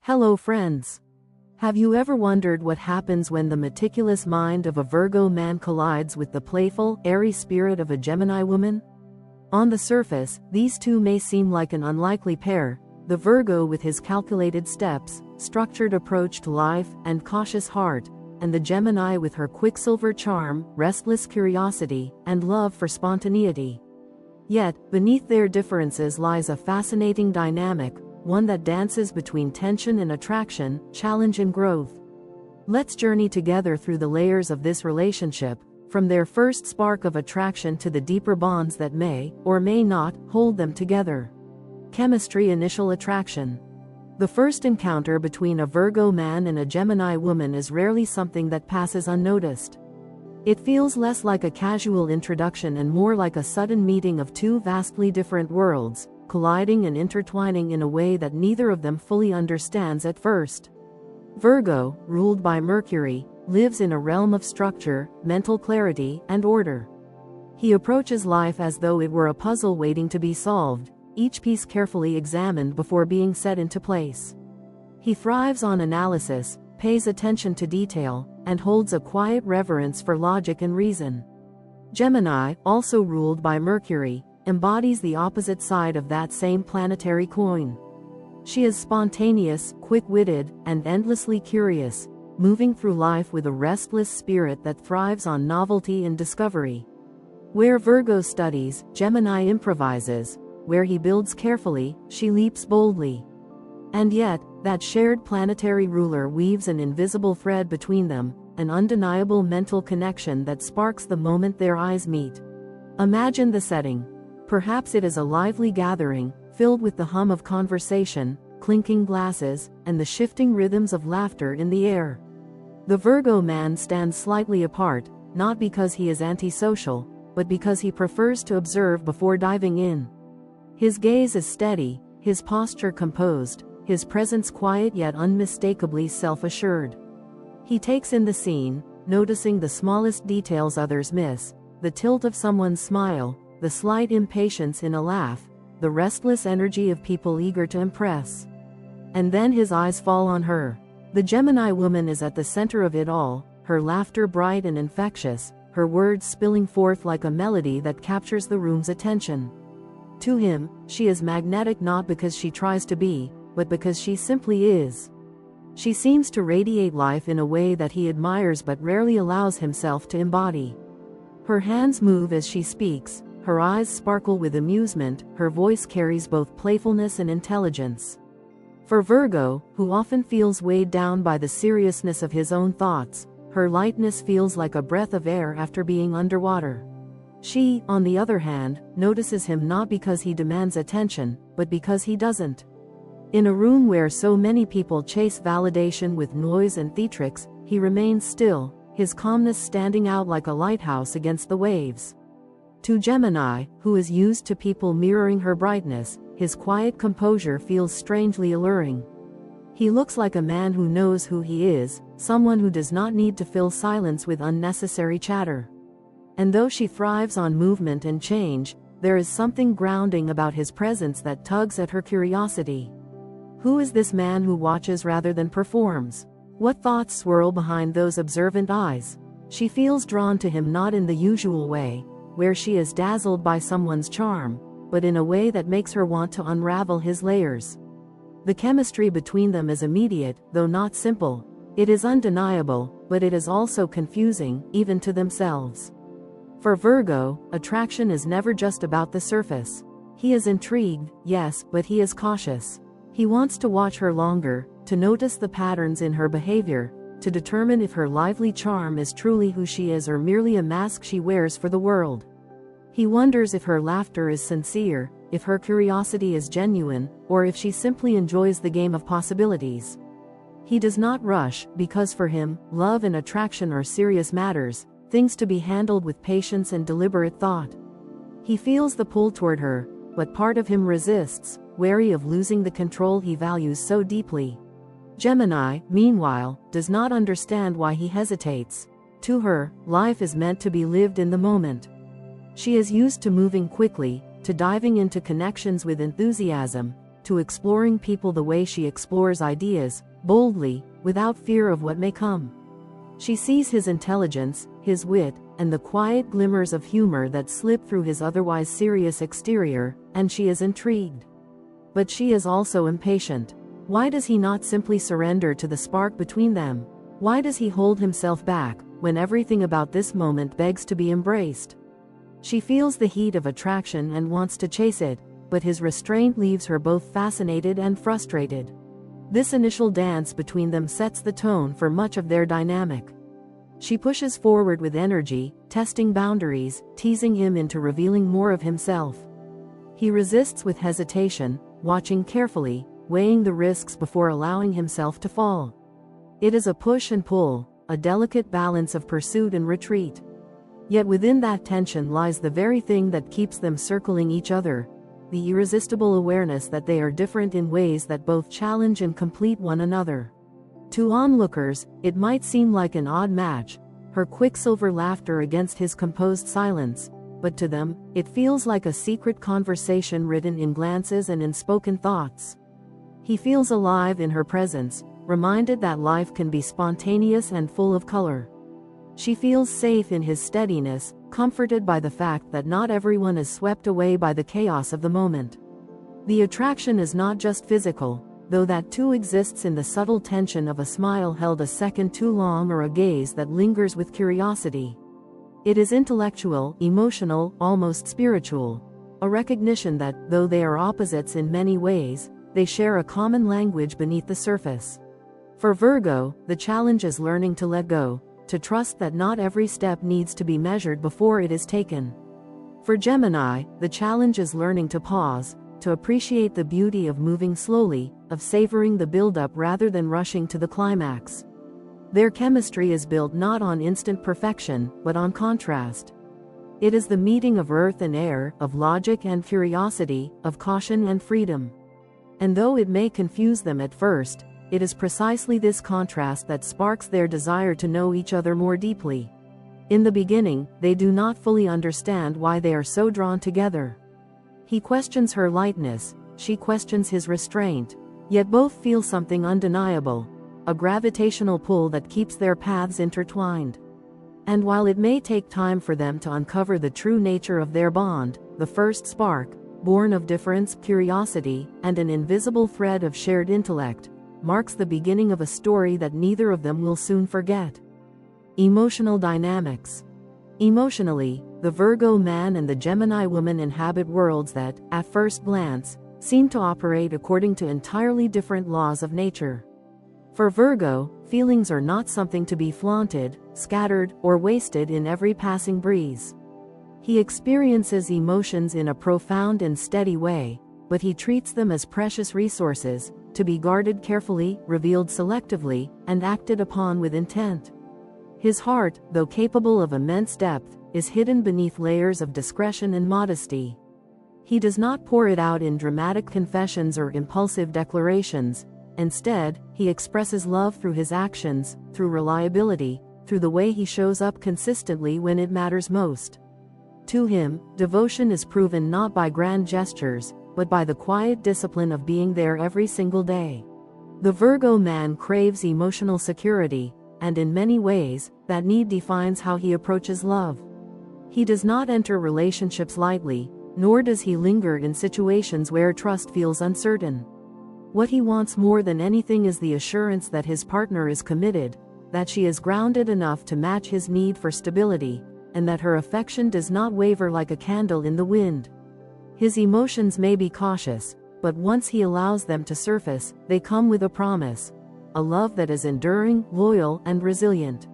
Hello friends. Have you ever wondered what happens when the meticulous mind of a Virgo man collides with the playful, airy spirit of a Gemini woman? On the surface, these two may seem like an unlikely pair, the Virgo with his calculated steps, structured approach to life, and cautious heart, and the Gemini with her quicksilver charm, restless curiosity, and love for spontaneity. Yet, beneath their differences lies a fascinating dynamic, one that dances between tension and attraction, challenge and growth. Let's journey together through the layers of this relationship, from their first spark of attraction to the deeper bonds that may, or may not, hold them together. Chemistry. Initial attraction. The first encounter between a Virgo man and a Gemini woman is rarely something that passes unnoticed. It feels less like a casual introduction and more like a sudden meeting of two vastly different worlds, colliding and intertwining in a way that neither of them fully understands at first. Virgo, ruled by Mercury, lives in a realm of structure, mental clarity, and order. He approaches life as though it were a puzzle waiting to be solved, each piece carefully examined before being set into place. He thrives on analysis, pays attention to detail, and holds a quiet reverence for logic and reason. Gemini, also ruled by Mercury, embodies the opposite side of that same planetary coin. She is spontaneous, quick-witted, and endlessly curious, moving through life with a restless spirit that thrives on novelty and discovery. Where Virgo studies, Gemini improvises. Where he builds carefully, she leaps boldly. And yet, that shared planetary ruler weaves an invisible thread between them, an undeniable mental connection that sparks the moment their eyes meet. Imagine the setting. Perhaps it is a lively gathering, filled with the hum of conversation, clinking glasses, and the shifting rhythms of laughter in the air. The Virgo man stands slightly apart, not because he is antisocial, but because he prefers to observe before diving in. His gaze is steady, his posture composed, his presence quiet yet unmistakably self-assured. He takes in the scene, noticing the smallest details others miss, the tilt of someone's smile, the slight impatience in a laugh, the restless energy of people eager to impress. And then his eyes fall on her. The Gemini woman is at the center of it all, her laughter bright and infectious, her words spilling forth like a melody that captures the room's attention. To him, she is magnetic not because she tries to be, but because she simply is. She seems to radiate life in a way that he admires but rarely allows himself to embody. Her hands move as she speaks, her eyes sparkle with amusement, her voice carries both playfulness and intelligence. For Virgo, who often feels weighed down by the seriousness of his own thoughts, her lightness feels like a breath of air after being underwater. She, on the other hand, notices him not because he demands attention, but because he doesn't. In a room where so many people chase validation with noise and theatrics, he remains still, his calmness standing out like a lighthouse against the waves. To Gemini, who is used to people mirroring her brightness, his quiet composure feels strangely alluring. He looks like a man who knows who he is, someone who does not need to fill silence with unnecessary chatter. And though she thrives on movement and change, there is something grounding about his presence that tugs at her curiosity. Who is this man who watches rather than performs? What thoughts swirl behind those observant eyes? She feels drawn to him not in the usual way, where she is dazzled by someone's charm, but in a way that makes her want to unravel his layers. The chemistry between them is immediate, though not simple. It is undeniable, but it is also confusing, even to themselves. For Virgo, attraction is never just about the surface. He is intrigued, yes, but he is cautious. He wants to watch her longer, to notice the patterns in her behavior, to determine if her lively charm is truly who she is or merely a mask she wears for the world. He wonders if her laughter is sincere, if her curiosity is genuine, or if she simply enjoys the game of possibilities. He does not rush, because for him, love and attraction are serious matters, things to be handled with patience and deliberate thought. He feels the pull toward her, but part of him resists, wary of losing the control he values so deeply. Gemini, meanwhile, does not understand why he hesitates. To her, life is meant to be lived in the moment. She is used to moving quickly, to diving into connections with enthusiasm, to exploring people the way she explores ideas, boldly, without fear of what may come. She sees his intelligence, his wit, and the quiet glimmers of humor that slip through his otherwise serious exterior, and she is intrigued. But she is also impatient. Why does he not simply surrender to the spark between them? Why does he hold himself back, when everything about this moment begs to be embraced? She feels the heat of attraction and wants to chase it, but his restraint leaves her both fascinated and frustrated. This initial dance between them sets the tone for much of their dynamic. She pushes forward with energy, testing boundaries, teasing him into revealing more of himself. He resists with hesitation, watching carefully, weighing the risks before allowing himself to fall. It is a push and pull, a delicate balance of pursuit and retreat. Yet within that tension lies the very thing that keeps them circling each other, the irresistible awareness that they are different in ways that both challenge and complete one another. To onlookers, it might seem like an odd match, her quicksilver laughter against his composed silence, but to them, it feels like a secret conversation written in glances and in spoken thoughts. He feels alive in her presence, reminded that life can be spontaneous and full of color. She feels safe in his steadiness, comforted by the fact that not everyone is swept away by the chaos of the moment. The attraction is not just physical, though that too exists in the subtle tension of a smile held a second too long or a gaze that lingers with curiosity. It is intellectual, emotional, almost spiritual, a recognition that, though they are opposites in many ways, they share a common language beneath the surface. For Virgo, the challenge is learning to let go, to trust that not every step needs to be measured before it is taken. For Gemini, the challenge is learning to pause, to appreciate the beauty of moving slowly, of savoring the build-up rather than rushing to the climax. Their chemistry is built not on instant perfection, but on contrast. It is the meeting of earth and air, of logic and curiosity, of caution and freedom. And though it may confuse them at first, it is precisely this contrast that sparks their desire to know each other more deeply. In the beginning, they do not fully understand why they are so drawn together. He questions her lightness, she questions his restraint, yet both feel something undeniable, a gravitational pull that keeps their paths intertwined. And while it may take time for them to uncover the true nature of their bond, the first spark, born of difference, curiosity, and an invisible thread of shared intellect, marks the beginning of a story that neither of them will soon forget. Emotional dynamics. Emotionally, the Virgo man and the Gemini woman inhabit worlds that, at first glance, seem to operate according to entirely different laws of nature. For Virgo, feelings are not something to be flaunted, scattered, or wasted in every passing breeze. He experiences emotions in a profound and steady way, but he treats them as precious resources, to be guarded carefully, revealed selectively, and acted upon with intent. His heart, though capable of immense depth, is hidden beneath layers of discretion and modesty. He does not pour it out in dramatic confessions or impulsive declarations. Instead, he expresses love through his actions, through reliability, through the way he shows up consistently when it matters most. To him, devotion is proven not by grand gestures, but by the quiet discipline of being there every single day. The Virgo man craves emotional security, and in many ways, that need defines how he approaches love. He does not enter relationships lightly, nor does he linger in situations where trust feels uncertain. What he wants more than anything is the assurance that his partner is committed, that she is grounded enough to match his need for stability, and that her affection does not waver like a candle in the wind. His emotions may be cautious, but once he allows them to surface, they come with a promise, a love that is enduring, loyal, and resilient.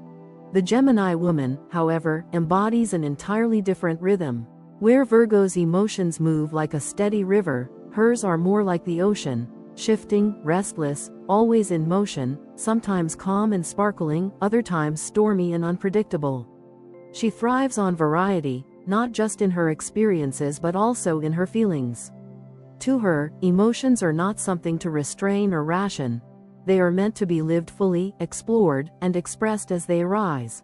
The Gemini woman, however, embodies an entirely different rhythm. Where Virgo's emotions move like a steady river, hers are more like the ocean, shifting, restless, always in motion, sometimes calm and sparkling, other times stormy and unpredictable. She thrives on variety, not just in her experiences but also in her feelings. To her, emotions are not something to restrain or ration. They are meant to be lived fully, explored, and expressed as they arise.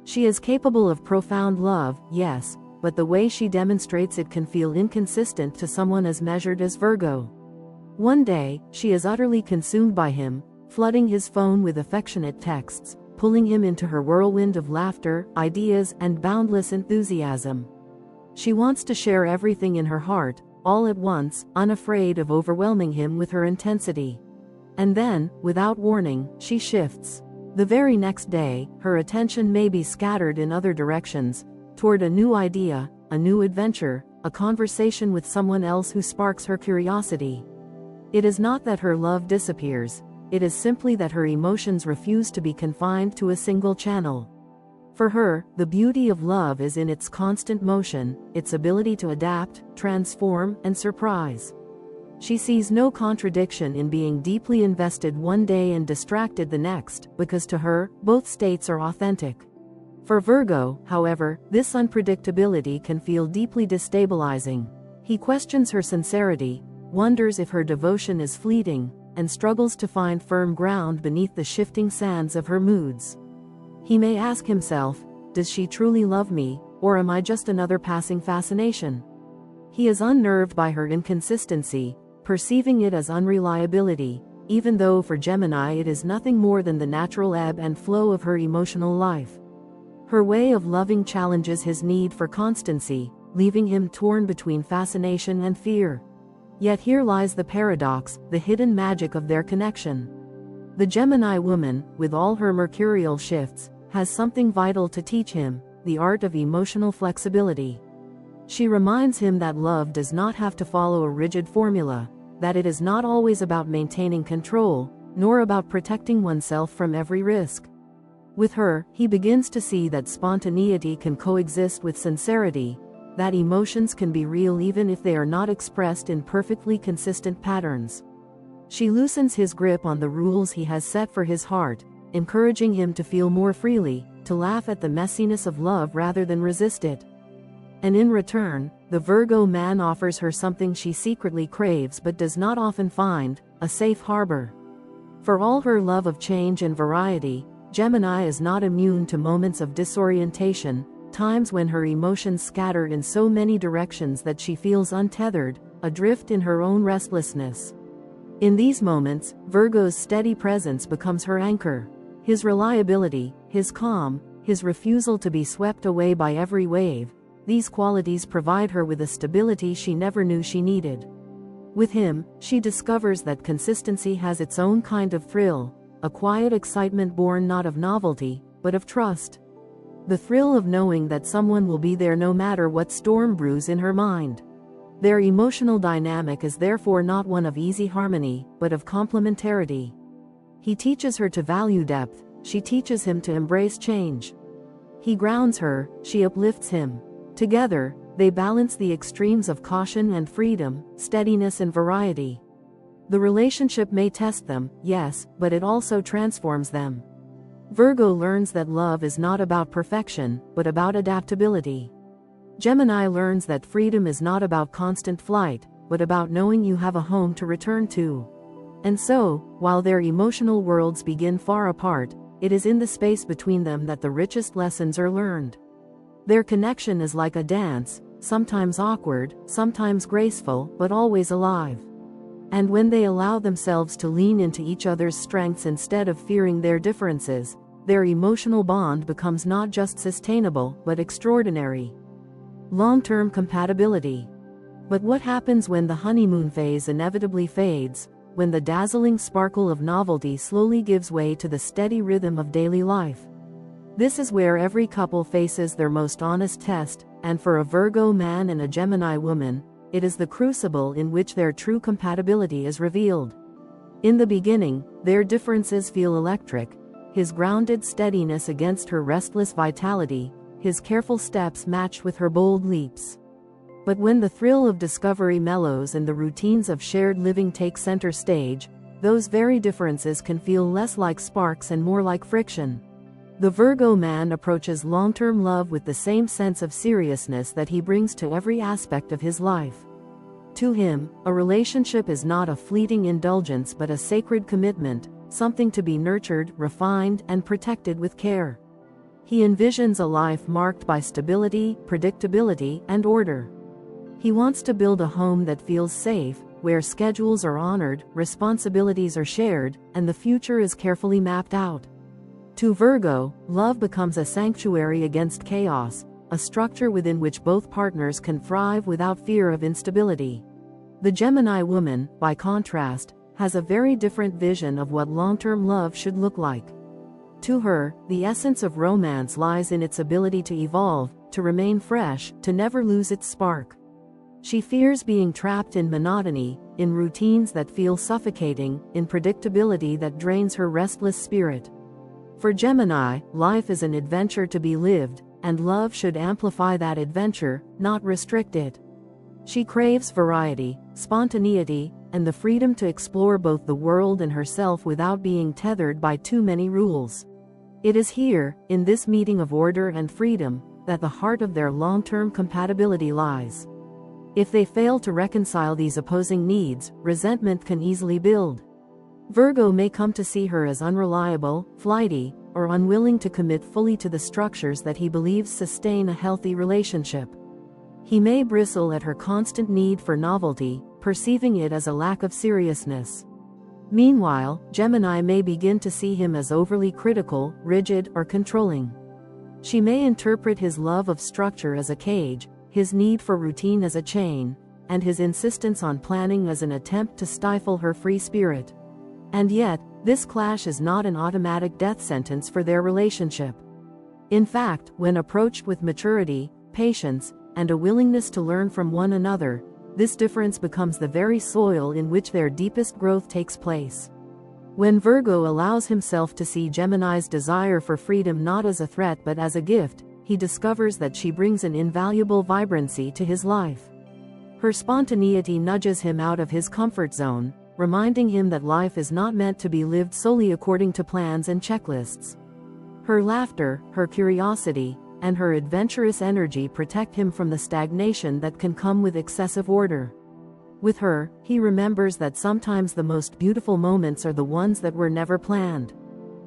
She is capable of profound love, yes, but the way she demonstrates it can feel inconsistent to someone as measured as Virgo. One day, she is utterly consumed by him, flooding his phone with affectionate texts, pulling him into her whirlwind of laughter, ideas, and boundless enthusiasm. She wants to share everything in her heart, all at once, unafraid of overwhelming him with her intensity. And then, without warning, she shifts. The very next day, her attention may be scattered in other directions, toward a new idea, a new adventure, a conversation with someone else who sparks her curiosity. It is not that her love disappears, it is simply that her emotions refuse to be confined to a single channel. For her, the beauty of love is in its constant motion, its ability to adapt, transform, and surprise. She sees no contradiction in being deeply invested one day and distracted the next, because to her, both states are authentic. For Virgo, however, this unpredictability can feel deeply destabilizing. He questions her sincerity, wonders if her devotion is fleeting, and struggles to find firm ground beneath the shifting sands of her moods. He may ask himself, does she truly love me, or am I just another passing fascination? He is unnerved by her inconsistency, perceiving it as unreliability, even though for Gemini it is nothing more than the natural ebb and flow of her emotional life. Her way of loving challenges his need for constancy, leaving him torn between fascination and fear. Yet here lies the paradox, the hidden magic of their connection. The Gemini woman, with all her mercurial shifts, has something vital to teach him, the art of emotional flexibility. She reminds him that love does not have to follow a rigid formula, that it is not always about maintaining control, nor about protecting oneself from every risk. With her, he begins to see that spontaneity can coexist with sincerity, that emotions can be real even if they are not expressed in perfectly consistent patterns. She loosens his grip on the rules he has set for his heart, encouraging him to feel more freely, to laugh at the messiness of love rather than resist it. And in return, the Virgo man offers her something she secretly craves but does not often find, a safe harbor. For all her love of change and variety, Gemini is not immune to moments of disorientation, times when her emotions scatter in so many directions that she feels untethered, adrift in her own restlessness. In these moments, Virgo's steady presence becomes her anchor. His reliability, his calm, his refusal to be swept away by every wave, these qualities provide her with a stability she never knew she needed. With him, she discovers that consistency has its own kind of thrill, a quiet excitement born not of novelty, but of trust. The thrill of knowing that someone will be there no matter what storm brews in her mind. Their emotional dynamic is therefore not one of easy harmony, but of complementarity. He teaches her to value depth, she teaches him to embrace change. He grounds her, she uplifts him. Together, they balance the extremes of caution and freedom, steadiness and variety. The relationship may test them, yes, but it also transforms them. Virgo learns that love is not about perfection, but about adaptability. Gemini learns that freedom is not about constant flight, but about knowing you have a home to return to. And so, while their emotional worlds begin far apart, it is in the space between them that the richest lessons are learned. Their connection is like a dance, sometimes awkward, sometimes graceful, but always alive. And when they allow themselves to lean into each other's strengths instead of fearing their differences, their emotional bond becomes not just sustainable, but extraordinary. Long-term compatibility. But what happens when the honeymoon phase inevitably fades, when the dazzling sparkle of novelty slowly gives way to the steady rhythm of daily life? This is where every couple faces their most honest test, and for a Virgo man and a Gemini woman, it is the crucible in which their true compatibility is revealed. In the beginning, their differences feel electric, his grounded steadiness against her restless vitality, his careful steps matched with her bold leaps. But when the thrill of discovery mellows and the routines of shared living take center stage, those very differences can feel less like sparks and more like friction. The Virgo man approaches long-term love with the same sense of seriousness that he brings to every aspect of his life. To him, a relationship is not a fleeting indulgence but a sacred commitment, something to be nurtured, refined, and protected with care. He envisions a life marked by stability, predictability, and order. He wants to build a home that feels safe, where schedules are honored, responsibilities are shared, and the future is carefully mapped out. To Virgo, love becomes a sanctuary against chaos, a structure within which both partners can thrive without fear of instability. The Gemini woman, by contrast, has a very different vision of what long-term love should look like. To her, the essence of romance lies in its ability to evolve, to remain fresh, to never lose its spark. She fears being trapped in monotony, in routines that feel suffocating, in predictability that drains her restless spirit. For Gemini, life is an adventure to be lived, and love should amplify that adventure, not restrict it. She craves variety, spontaneity, and the freedom to explore both the world and herself without being tethered by too many rules. It is here, in this meeting of order and freedom, that the heart of their long-term compatibility lies. If they fail to reconcile these opposing needs, resentment can easily build. Virgo may come to see her as unreliable, flighty, or unwilling to commit fully to the structures that he believes sustain a healthy relationship. He may bristle at her constant need for novelty, perceiving it as a lack of seriousness. Meanwhile, Gemini may begin to see him as overly critical, rigid, or controlling. She may interpret his love of structure as a cage, his need for routine as a chain, and his insistence on planning as an attempt to stifle her free spirit. And yet, this clash is not an automatic death sentence for their relationship. In fact, when approached with maturity, patience, and a willingness to learn from one another, this difference becomes the very soil in which their deepest growth takes place. When Virgo allows himself to see Gemini's desire for freedom not as a threat but as a gift, he discovers that she brings an invaluable vibrancy to his life. Her spontaneity nudges him out of his comfort zone, reminding him that life is not meant to be lived solely according to plans and checklists. Her laughter, her curiosity, and her adventurous energy protect him from the stagnation that can come with excessive order. With her, he remembers that sometimes the most beautiful moments are the ones that were never planned.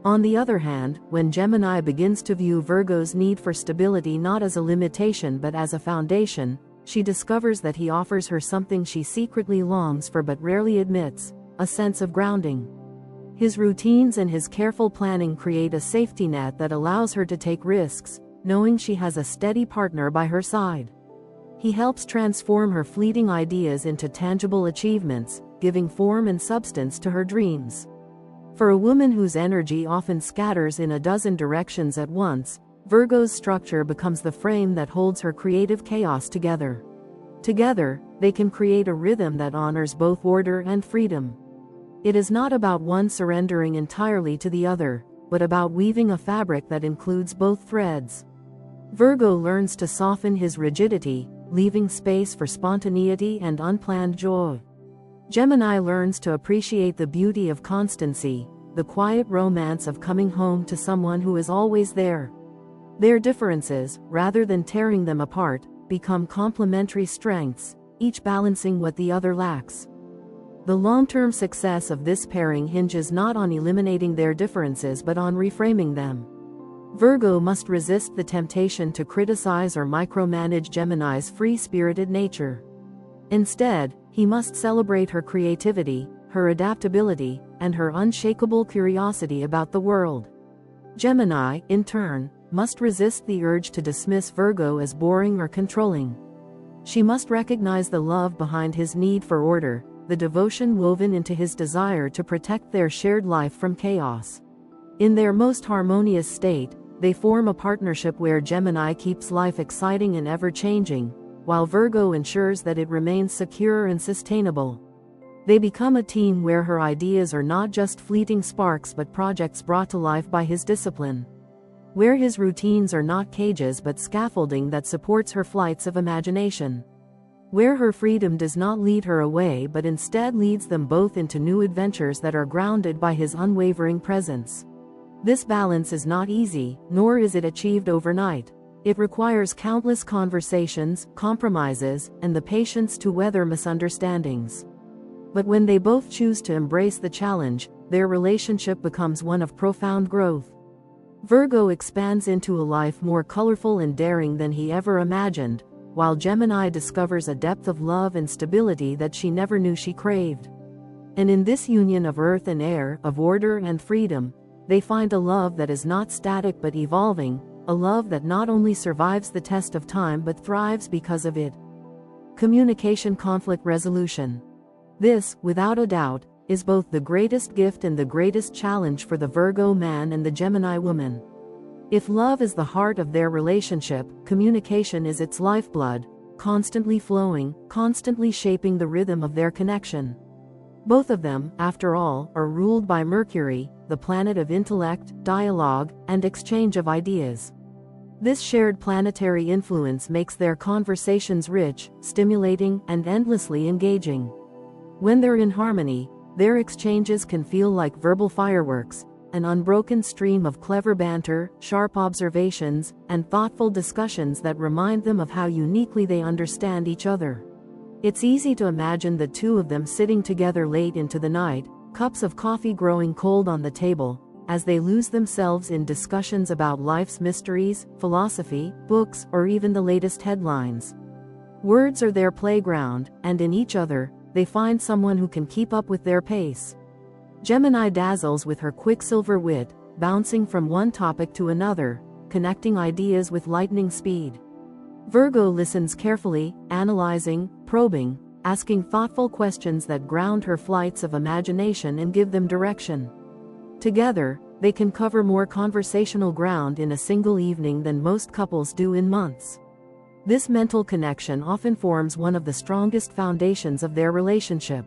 On the other hand, when Gemini begins to view Virgo's need for stability not as a limitation but as a foundation, she discovers that he offers her something she secretly longs for but rarely admits: a sense of grounding. His routines and his careful planning create a safety net that allows her to take risks, knowing she has a steady partner by her side. He helps transform her fleeting ideas into tangible achievements, giving form and substance to her dreams. For a woman whose energy often scatters in a dozen directions at once, Virgo's structure becomes the frame that holds her creative chaos together. Together, they can create a rhythm that honors both order and freedom. It is not about one surrendering entirely to the other, but about weaving a fabric that includes both threads. Virgo learns to soften his rigidity, leaving space for spontaneity and unplanned joy. Gemini learns to appreciate the beauty of constancy, the quiet romance of coming home to someone who is always there. Their differences, rather than tearing them apart, become complementary strengths, each balancing what the other lacks. The long-term success of this pairing hinges not on eliminating their differences but on reframing them. Virgo must resist the temptation to criticize or micromanage Gemini's free-spirited nature. Instead, he must celebrate her creativity, her adaptability, and her unshakable curiosity about the world. Gemini, in turn, must resist the urge to dismiss Virgo as boring or controlling. She must recognize the love behind his need for order, the devotion woven into his desire to protect their shared life from chaos. In their most harmonious state, they form a partnership where Gemini keeps life exciting and ever-changing, while Virgo ensures that it remains secure and sustainable. They become a team where her ideas are not just fleeting sparks but projects brought to life by his discipline. Where his routines are not cages but scaffolding that supports her flights of imagination. Where her freedom does not lead her away but instead leads them both into new adventures that are grounded by his unwavering presence. This balance is not easy, nor is it achieved overnight. It requires countless conversations, compromises, and the patience to weather misunderstandings. But when they both choose to embrace the challenge, their relationship becomes one of profound growth. Virgo expands into a life more colorful and daring than he ever imagined, while Gemini discovers a depth of love and stability that she never knew she craved. And in this union of earth and air, of order and freedom, they find a love that is not static but evolving, a love that not only survives the test of time but thrives because of it. Communication conflict resolution. This, without a doubt, is both the greatest gift and the greatest challenge for the Virgo man and the Gemini woman. If love is the heart of their relationship, communication is its lifeblood, constantly flowing, constantly shaping the rhythm of their connection. Both of them, after all, are ruled by Mercury, the planet of intellect, dialogue, and exchange of ideas. This shared planetary influence makes their conversations rich, stimulating, and endlessly engaging. When they're in harmony, their exchanges can feel like verbal fireworks, an unbroken stream of clever banter, sharp observations, and thoughtful discussions that remind them of how uniquely they understand each other. It's easy to imagine the two of them sitting together late into the night, cups of coffee growing cold on the table, as they lose themselves in discussions about life's mysteries, philosophy, books, or even the latest headlines. Words are their playground, and in each other, they find someone who can keep up with their pace. Gemini dazzles with her quicksilver wit, bouncing from one topic to another, connecting ideas with lightning speed. Virgo listens carefully, analyzing, probing, asking thoughtful questions that ground her flights of imagination and give them direction. Together, they can cover more conversational ground in a single evening than most couples do in months. This mental connection often forms one of the strongest foundations of their relationship.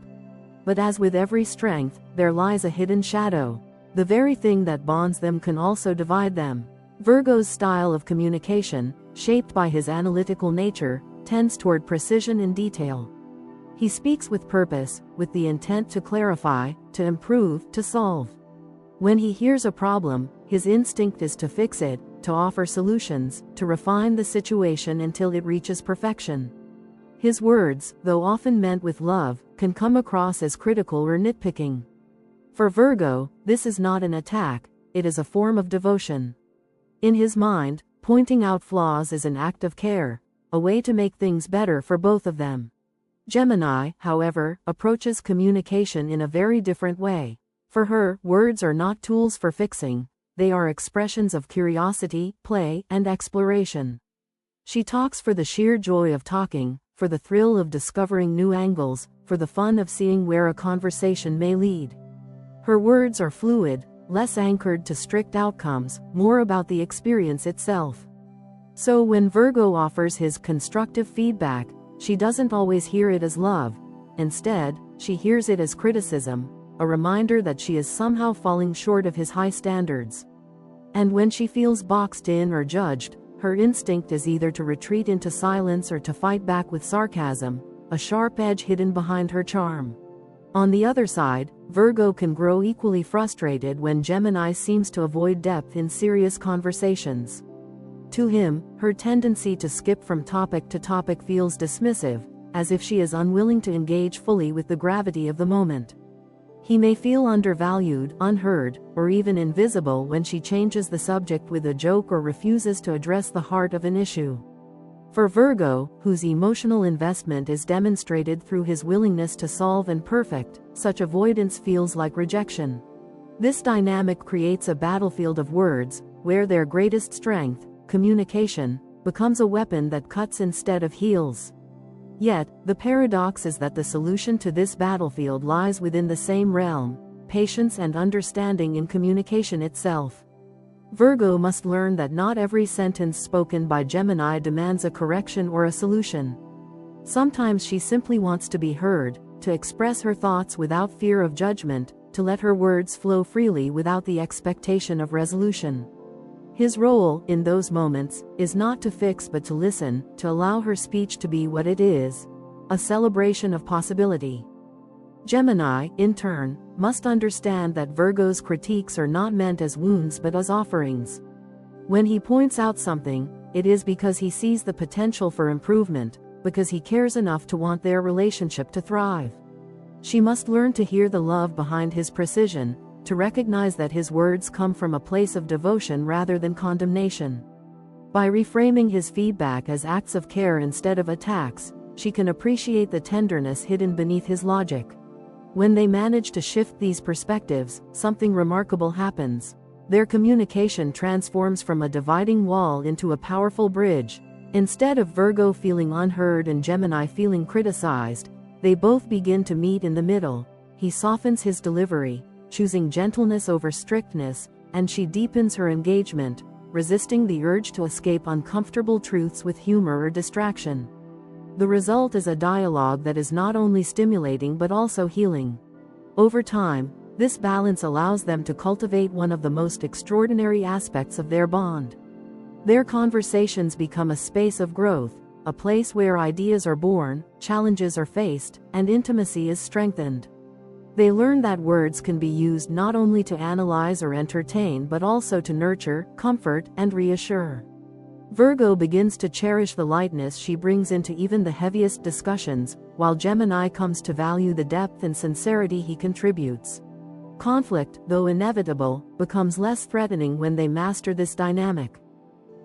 But as with every strength, there lies a hidden shadow. The very thing that bonds them can also divide them. Virgo's style of communication, shaped by his analytical nature, tends toward precision and detail. He speaks with purpose, with the intent to clarify, to improve, to solve. When he hears a problem, his instinct is to fix it, to offer solutions, to refine the situation until it reaches perfection. His words, though often meant with love, can come across as critical or nitpicking. For Virgo, this is not an attack, it is a form of devotion. In his mind, pointing out flaws is an act of care, a way to make things better for both of them. Gemini, however, approaches communication in a very different way. For her, words are not tools for fixing, they are expressions of curiosity, play, and exploration. She talks for the sheer joy of talking, for the thrill of discovering new angles, for the fun of seeing where a conversation may lead. Her words are fluid, less anchored to strict outcomes, more about the experience itself. So when Virgo offers his constructive feedback, she doesn't always hear it as love. Instead, she hears it as criticism, a reminder that she is somehow falling short of his high standards. And when she feels boxed in or judged, her instinct is either to retreat into silence or to fight back with sarcasm, a sharp edge hidden behind her charm. On the other side, Virgo can grow equally frustrated when Gemini seems to avoid depth in serious conversations. To him, her tendency to skip from topic to topic feels dismissive, as if she is unwilling to engage fully with the gravity of the moment. He may feel undervalued, unheard, or even invisible when she changes the subject with a joke or refuses to address the heart of an issue. For Virgo, whose emotional investment is demonstrated through his willingness to solve and perfect, such avoidance feels like rejection. This dynamic creates a battlefield of words, where their greatest strength, communication, becomes a weapon that cuts instead of heals. Yet, the paradox is that the solution to this battlefield lies within the same realm, patience and understanding in communication itself. Virgo must learn that not every sentence spoken by Gemini demands a correction or a solution. Sometimes she simply wants to be heard, to express her thoughts without fear of judgment, to let her words flow freely without the expectation of resolution. His role, in those moments, is not to fix but to listen, to allow her speech to be what it is, a celebration of possibility. Gemini, in turn, must understand that Virgo's critiques are not meant as wounds but as offerings. When he points out something, it is because he sees the potential for improvement, because he cares enough to want their relationship to thrive. She must learn to hear the love behind his precision, to recognize that his words come from a place of devotion rather than condemnation. By reframing his feedback as acts of care instead of attacks, she can appreciate the tenderness hidden beneath his logic. When they manage to shift these perspectives, something remarkable happens. Their communication transforms from a dividing wall into a powerful bridge. Instead of Virgo feeling unheard and Gemini feeling criticized, they both begin to meet in the middle. He softens his delivery, choosing gentleness over strictness, and she deepens her engagement, resisting the urge to escape uncomfortable truths with humor or distraction. The result is a dialogue that is not only stimulating but also healing. Over time, this balance allows them to cultivate one of the most extraordinary aspects of their bond. Their conversations become a space of growth, a place where ideas are born, challenges are faced, and intimacy is strengthened. They learn that words can be used not only to analyze or entertain but also to nurture, comfort, and reassure. Virgo begins to cherish the lightness she brings into even the heaviest discussions, while Gemini comes to value the depth and sincerity he contributes. Conflict, though inevitable, becomes less threatening when they master this dynamic.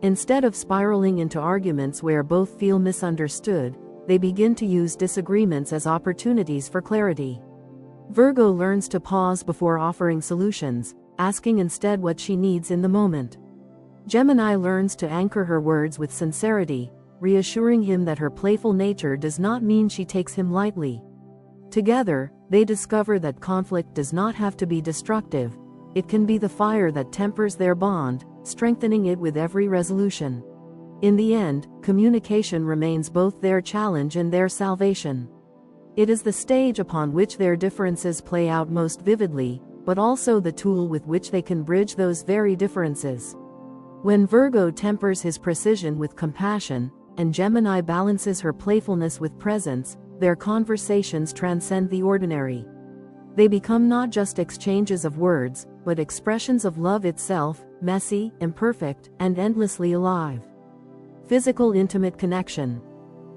Instead of spiraling into arguments where both feel misunderstood, they begin to use disagreements as opportunities for clarity. Virgo learns to pause before offering solutions, asking instead what she needs in the moment. Gemini learns to anchor her words with sincerity, reassuring him that her playful nature does not mean she takes him lightly. Together, they discover that conflict does not have to be destructive. It can be the fire that tempers their bond, strengthening it with every resolution. In the end, communication remains both their challenge and their salvation. It is the stage upon which their differences play out most vividly, but also the tool with which they can bridge those very differences. When Virgo tempers his precision with compassion, and Gemini balances her playfulness with presence, their conversations transcend the ordinary. They become not just exchanges of words, but expressions of love itself, messy, imperfect, and endlessly alive. Physical intimate connection.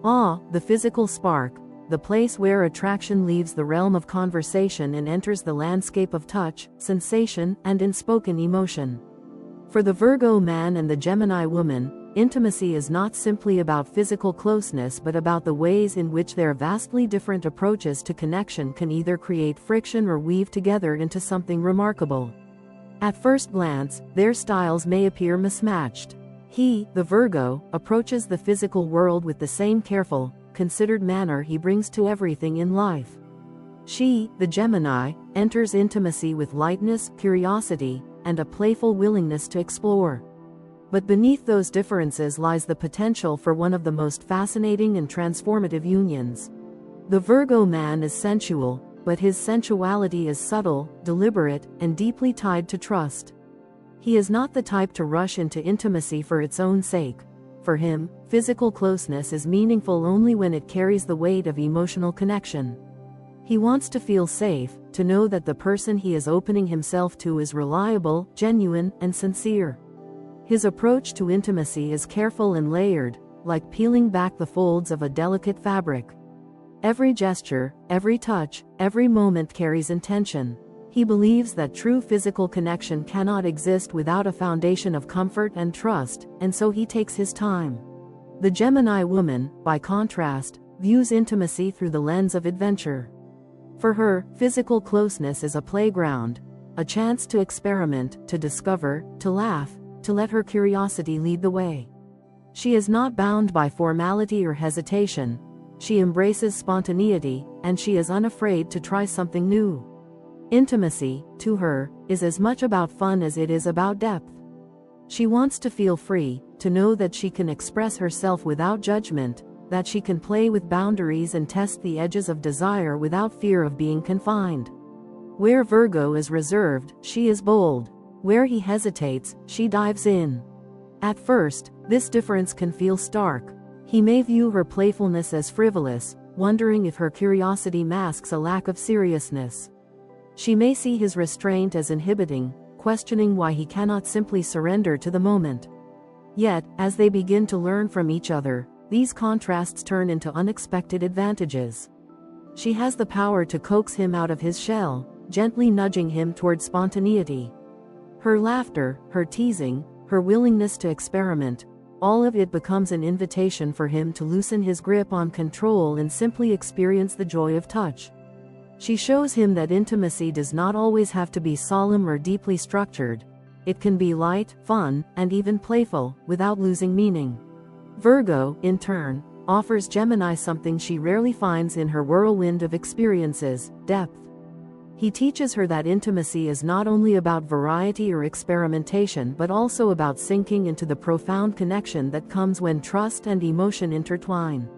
The physical spark, the place where attraction leaves the realm of conversation and enters the landscape of touch, sensation, and unspoken emotion. For the Virgo man and the Gemini woman, intimacy is not simply about physical closeness but about the ways in which their vastly different approaches to connection can either create friction or weave together into something remarkable. At first glance, their styles may appear mismatched. He, the Virgo, approaches the physical world with the same careful, considered manner he brings to everything in life. She, the Gemini, enters intimacy with lightness, curiosity, and a playful willingness to explore. But beneath those differences lies the potential for one of the most fascinating and transformative unions. The Virgo man is sensual, but his sensuality is subtle, deliberate, and deeply tied to trust. He is not the type to rush into intimacy for its own sake. For him, physical closeness is meaningful only when it carries the weight of emotional connection. He wants to feel safe, to know that the person he is opening himself to is reliable, genuine, and sincere. His approach to intimacy is careful and layered, like peeling back the folds of a delicate fabric. Every gesture, every touch, every moment carries intention. He believes that true physical connection cannot exist without a foundation of comfort and trust, and so he takes his time. The Gemini woman, by contrast, views intimacy through the lens of adventure. For her, physical closeness is a playground, a chance to experiment, to discover, to laugh, to let her curiosity lead the way. She is not bound by formality or hesitation. She embraces spontaneity, and she is unafraid to try something new. Intimacy, to her, is as much about fun as it is about depth. She wants to feel free, to know that she can express herself without judgment, that she can play with boundaries and test the edges of desire without fear of being confined. Where Virgo is reserved, she is bold. Where he hesitates, she dives in. At first, this difference can feel stark. He may view her playfulness as frivolous, wondering if her curiosity masks a lack of seriousness. She may see his restraint as inhibiting, questioning why he cannot simply surrender to the moment. Yet, as they begin to learn from each other, these contrasts turn into unexpected advantages. She has the power to coax him out of his shell, gently nudging him toward spontaneity. Her laughter, her teasing, her willingness to experiment, all of it becomes an invitation for him to loosen his grip on control and simply experience the joy of touch. She shows him that intimacy does not always have to be solemn or deeply structured. It can be light, fun, and even playful, without losing meaning. Virgo, in turn, offers Gemini something she rarely finds in her whirlwind of experiences: depth. He teaches her that intimacy is not only about variety or experimentation but also about sinking into the profound connection that comes when trust and emotion intertwine.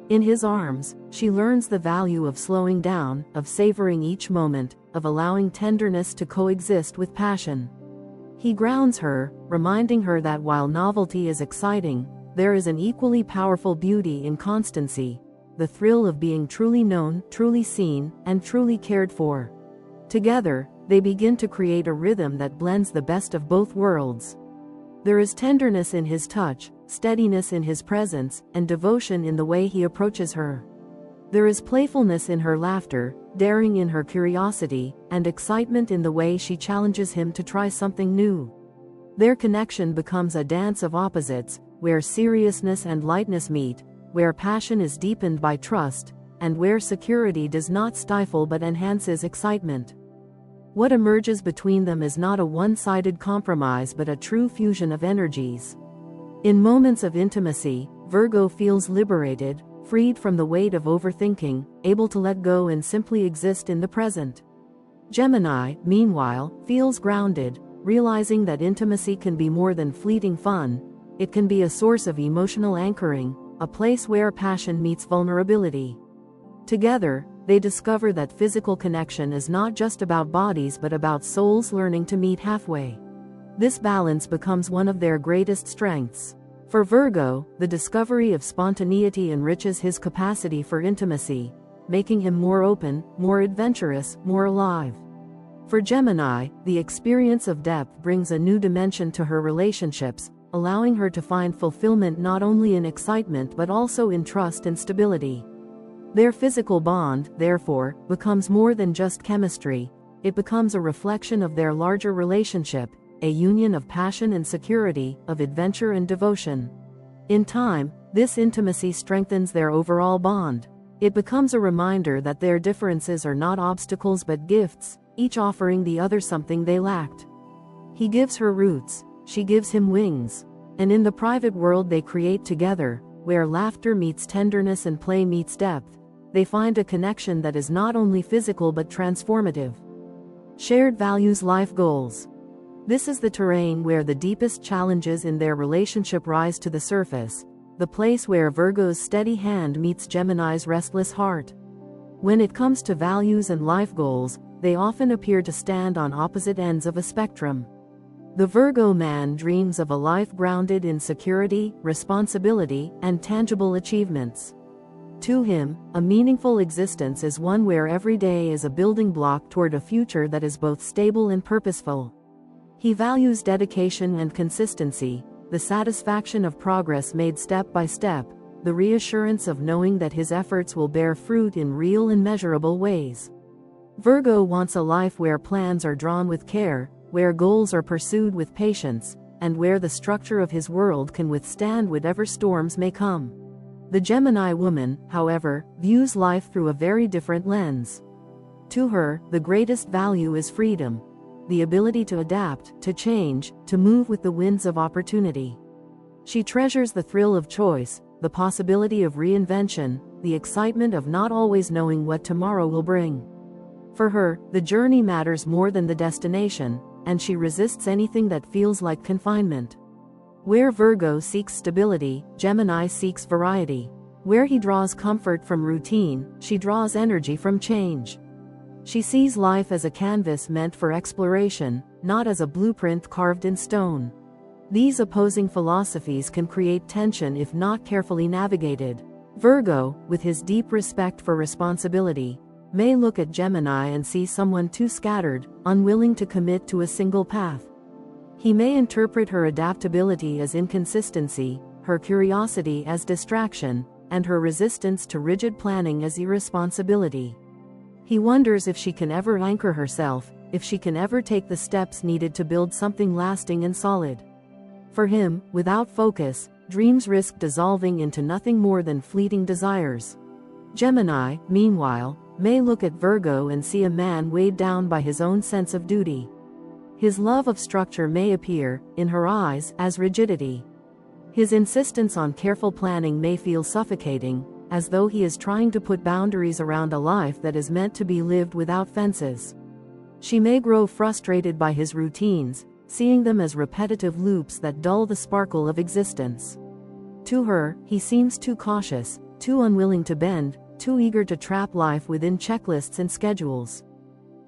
In his arms, she learns the value of slowing down, of savoring each moment, of allowing tenderness to coexist with passion. He grounds her, reminding her that while novelty is exciting, there is an equally powerful beauty in constancy, the thrill of being truly known, truly seen, and truly cared for. Together, they begin to create a rhythm that blends the best of both worlds. There is tenderness in his touch, steadiness in his presence, and devotion in the way he approaches her. There is playfulness in her laughter, daring in her curiosity, and excitement in the way she challenges him to try something new. Their connection becomes a dance of opposites, where seriousness and lightness meet, where passion is deepened by trust, and where security does not stifle but enhances excitement. What emerges between them is not a one-sided compromise but a true fusion of energies. In moments of intimacy, Virgo feels liberated, freed from the weight of overthinking, able to let go and simply exist in the present. Gemini, meanwhile, feels grounded, realizing that intimacy can be more than fleeting fun. It can be a source of emotional anchoring, a place where passion meets vulnerability. Together, they discover that physical connection is not just about bodies but about souls learning to meet halfway. This balance becomes one of their greatest strengths. For Virgo, the discovery of spontaneity enriches his capacity for intimacy, making him more open, more adventurous, more alive. For Gemini, the experience of depth brings a new dimension to her relationships, allowing her to find fulfillment not only in excitement but also in trust and stability. Their physical bond, therefore, becomes more than just chemistry. It becomes a reflection of their larger relationship, a union of passion and security, of adventure and devotion. In time, this intimacy strengthens their overall bond. It becomes a reminder that their differences are not obstacles but gifts, each offering the other something they lacked. He gives her roots, she gives him wings. And in the private world they create together, where laughter meets tenderness and play meets depth, they find a connection that is not only physical but transformative. Shared values, life goals. This is the terrain where the deepest challenges in their relationship rise to the surface, the place where Virgo's steady hand meets Gemini's restless heart. When it comes to values and life goals, they often appear to stand on opposite ends of a spectrum. The Virgo man dreams of a life grounded in security, responsibility, and tangible achievements. To him, a meaningful existence is one where every day is a building block toward a future that is both stable and purposeful. He values dedication and consistency, the satisfaction of progress made step by step, the reassurance of knowing that his efforts will bear fruit in real and measurable ways. Virgo wants a life where plans are drawn with care, where goals are pursued with patience, and where the structure of his world can withstand whatever storms may come. The Gemini woman, however, views life through a very different lens. To her, the greatest value is freedom, the ability to adapt, to change, to move with the winds of opportunity. She treasures the thrill of choice, the possibility of reinvention, the excitement of not always knowing what tomorrow will bring. For her, the journey matters more than the destination, and she resists anything that feels like confinement. Where Virgo seeks stability, Gemini seeks variety. Where he draws comfort from routine, she draws energy from change. She sees life as a canvas meant for exploration, not as a blueprint carved in stone. These opposing philosophies can create tension if not carefully navigated. Virgo, with his deep respect for responsibility, may look at Gemini and see someone too scattered, unwilling to commit to a single path. He may interpret her adaptability as inconsistency, her curiosity as distraction, and her resistance to rigid planning as irresponsibility. He wonders if she can ever anchor herself, if she can ever take the steps needed to build something lasting and solid. For him, without focus, dreams risk dissolving into nothing more than fleeting desires. Gemini, meanwhile, may look at Virgo and see a man weighed down by his own sense of duty. His love of structure may appear, in her eyes, as rigidity. His insistence on careful planning may feel suffocating, as though he is trying to put boundaries around a life that is meant to be lived without fences. She may grow frustrated by his routines, seeing them as repetitive loops that dull the sparkle of existence. To her, he seems too cautious, too unwilling to bend, too eager to trap life within checklists and schedules.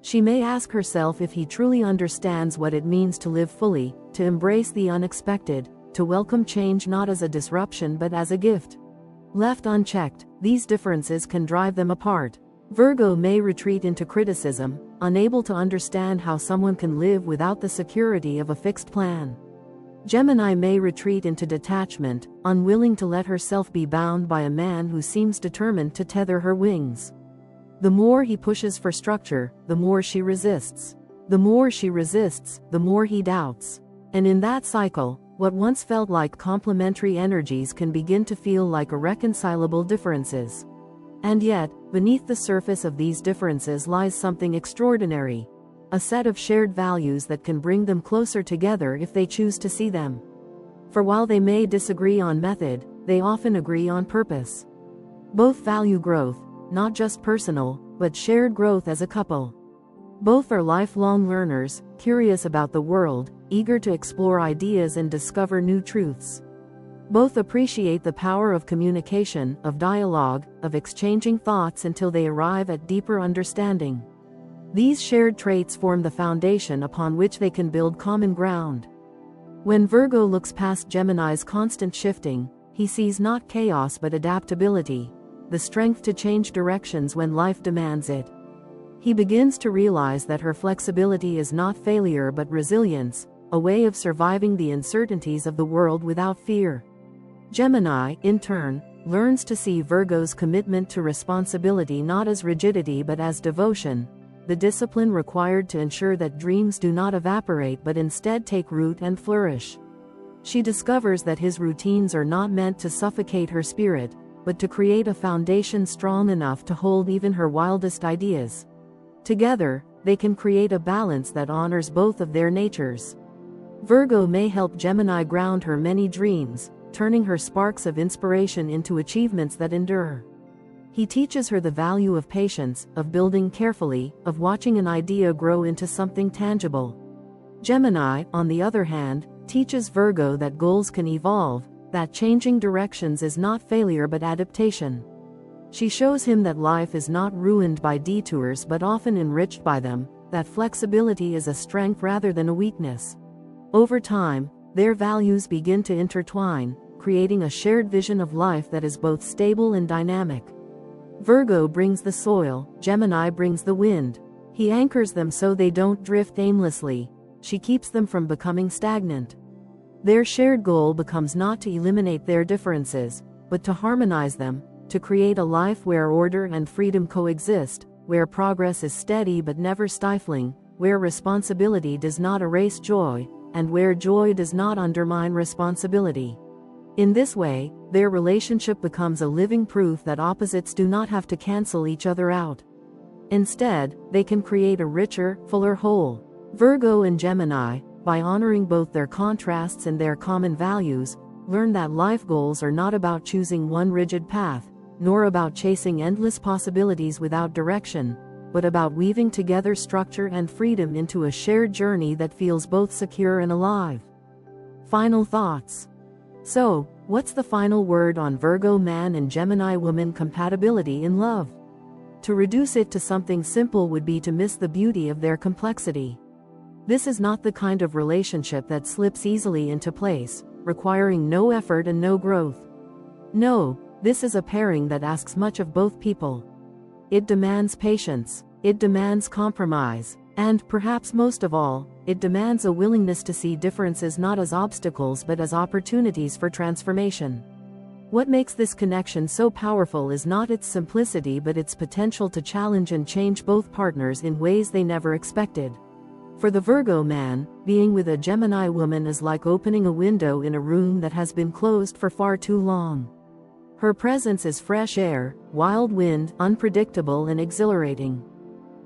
She may ask herself if he truly understands what it means to live fully, to embrace the unexpected, to welcome change not as a disruption but as a gift. Left unchecked, these differences can drive them apart. Virgo may retreat into criticism, unable to understand how someone can live without the security of a fixed plan. Gemini may retreat into detachment, unwilling to let herself be bound by a man who seems determined to tether her wings. The more he pushes for structure, the more she resists. The more she resists, the more he doubts. And in that cycle, what once felt like complementary energies can begin to feel like irreconcilable differences. And yet, beneath the surface of these differences lies something extraordinary. A set of shared values that can bring them closer together if they choose to see them. For while they may disagree on method, they often agree on purpose. Both value growth, not just personal, but shared growth as a couple. Both are lifelong learners, curious about the world, eager to explore ideas and discover new truths. Both appreciate the power of communication, of dialogue, of exchanging thoughts until they arrive at deeper understanding. These shared traits form the foundation upon which they can build common ground. When Virgo looks past Gemini's constant shifting, he sees not chaos but adaptability, the strength to change directions when life demands it. He begins to realize that her flexibility is not failure but resilience, a way of surviving the uncertainties of the world without fear. Gemini, in turn, learns to see Virgo's commitment to responsibility not as rigidity but as devotion, the discipline required to ensure that dreams do not evaporate but instead take root and flourish. She discovers that his routines are not meant to suffocate her spirit, but to create a foundation strong enough to hold even her wildest ideas. Together, they can create a balance that honors both of their natures. Virgo may help Gemini ground her many dreams, turning her sparks of inspiration into achievements that endure. He teaches her the value of patience, of building carefully, of watching an idea grow into something tangible. Gemini, on the other hand, teaches Virgo that goals can evolve, that changing directions is not failure but adaptation. She shows him that life is not ruined by detours but often enriched by them, that flexibility is a strength rather than a weakness. Over time, their values begin to intertwine, creating a shared vision of life that is both stable and dynamic. Virgo brings the soil, Gemini brings the wind. He anchors them so they don't drift aimlessly. She keeps them from becoming stagnant. Their shared goal becomes not to eliminate their differences, but to harmonize them, to create a life where order and freedom coexist, where progress is steady but never stifling, where responsibility does not erase joy, and where joy does not undermine responsibility. In this way, their relationship becomes a living proof that opposites do not have to cancel each other out. Instead, they can create a richer, fuller whole. Virgo and Gemini, by honoring both their contrasts and their common values, learn that life goals are not about choosing one rigid path, nor about chasing endless possibilities without direction, but about weaving together structure and freedom into a shared journey that feels both secure and alive. Final thoughts. So, what's the final word on Virgo man and Gemini woman compatibility in love? To reduce it to something simple would be to miss the beauty of their complexity. This is not the kind of relationship that slips easily into place, requiring no effort and no growth. No, this is a pairing that asks much of both people. It demands patience, it demands compromise, and, perhaps most of all, it demands a willingness to see differences not as obstacles but as opportunities for transformation. What makes this connection so powerful is not its simplicity but its potential to challenge and change both partners in ways they never expected. For the Virgo man, being with a Gemini woman is like opening a window in a room that has been closed for far too long. Her presence is fresh air, wild wind, unpredictable and exhilarating.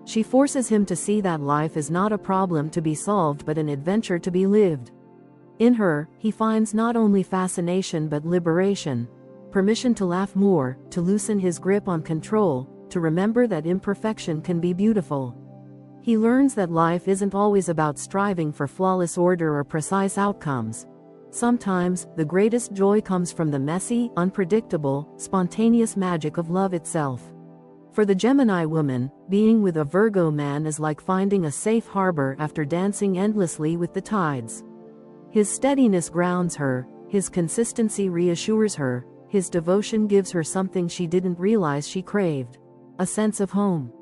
She forces him to see that life is not a problem to be solved but an adventure to be lived. In her, he finds not only fascination but liberation, permission to laugh more, to loosen his grip on control, to remember that imperfection can be beautiful. He learns that life isn't always about striving for flawless order or precise outcomes. Sometimes, the greatest joy comes from the messy, unpredictable, spontaneous magic of love itself. For the Gemini woman, being with a Virgo man is like finding a safe harbor after dancing endlessly with the tides. His steadiness grounds her, his consistency reassures her, his devotion gives her something she didn't realize she craved: a sense of home.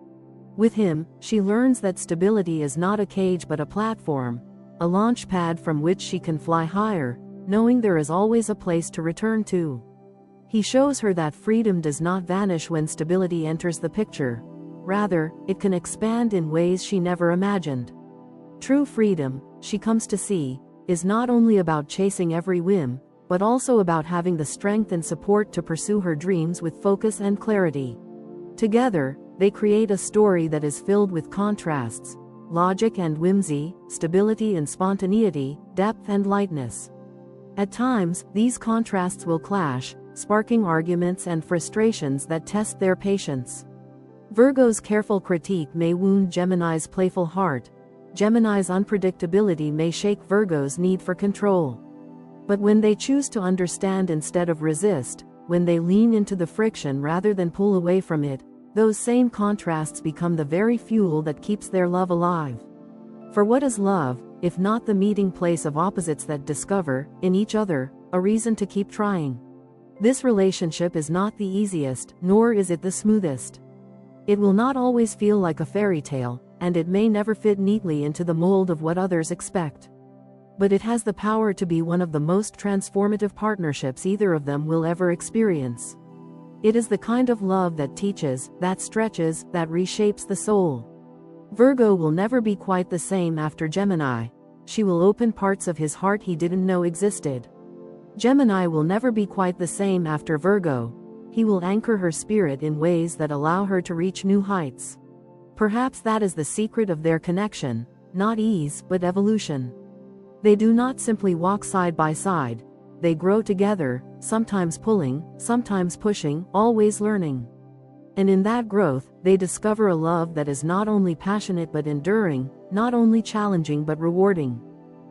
With him, she learns that stability is not a cage but a platform, a launch pad from which she can fly higher, knowing there is always a place to return to. He shows her that freedom does not vanish when stability enters the picture. Rather, it can expand in ways she never imagined. True freedom, she comes to see, is not only about chasing every whim, but also about having the strength and support to pursue her dreams with focus and clarity. Together, they create a story that is filled with contrasts: logic and whimsy, stability and spontaneity, depth and lightness. At times, these contrasts will clash, sparking arguments and frustrations that test their patience. Virgo's careful critique may wound Gemini's playful heart. Gemini's unpredictability may shake Virgo's need for control. But when they choose to understand instead of resist, when they lean into the friction rather than pull away from it, those same contrasts become the very fuel that keeps their love alive. For what is love, if not the meeting place of opposites that discover, in each other, a reason to keep trying? This relationship is not the easiest, nor is it the smoothest. It will not always feel like a fairy tale, and it may never fit neatly into the mold of what others expect. But it has the power to be one of the most transformative partnerships either of them will ever experience. It is the kind of love that teaches, that stretches, that reshapes the soul. Virgo will never be quite the same after Gemini. She will open parts of his heart he didn't know existed. Gemini will never be quite the same after Virgo. He will anchor her spirit in ways that allow her to reach new heights. Perhaps that is the secret of their connection: not ease, but evolution. They do not simply walk side by side. They grow together, sometimes pulling, sometimes pushing, always learning. And in that growth, they discover a love that is not only passionate but enduring, not only challenging but rewarding.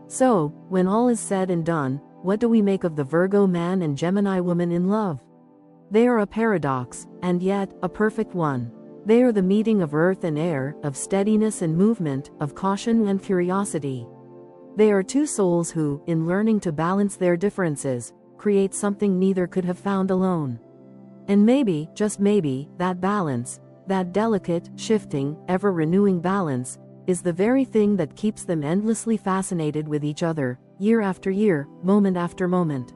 So, when all is said and done, what do we make of the Virgo man and Gemini woman in love? They are a paradox, and yet, a perfect one. They are the meeting of earth and air, of steadiness and movement, of caution and curiosity. They are two souls who, in learning to balance their differences, create something neither could have found alone. And maybe, just maybe, that balance, that delicate, shifting, ever-renewing balance, is the very thing that keeps them endlessly fascinated with each other, year after year, moment after moment.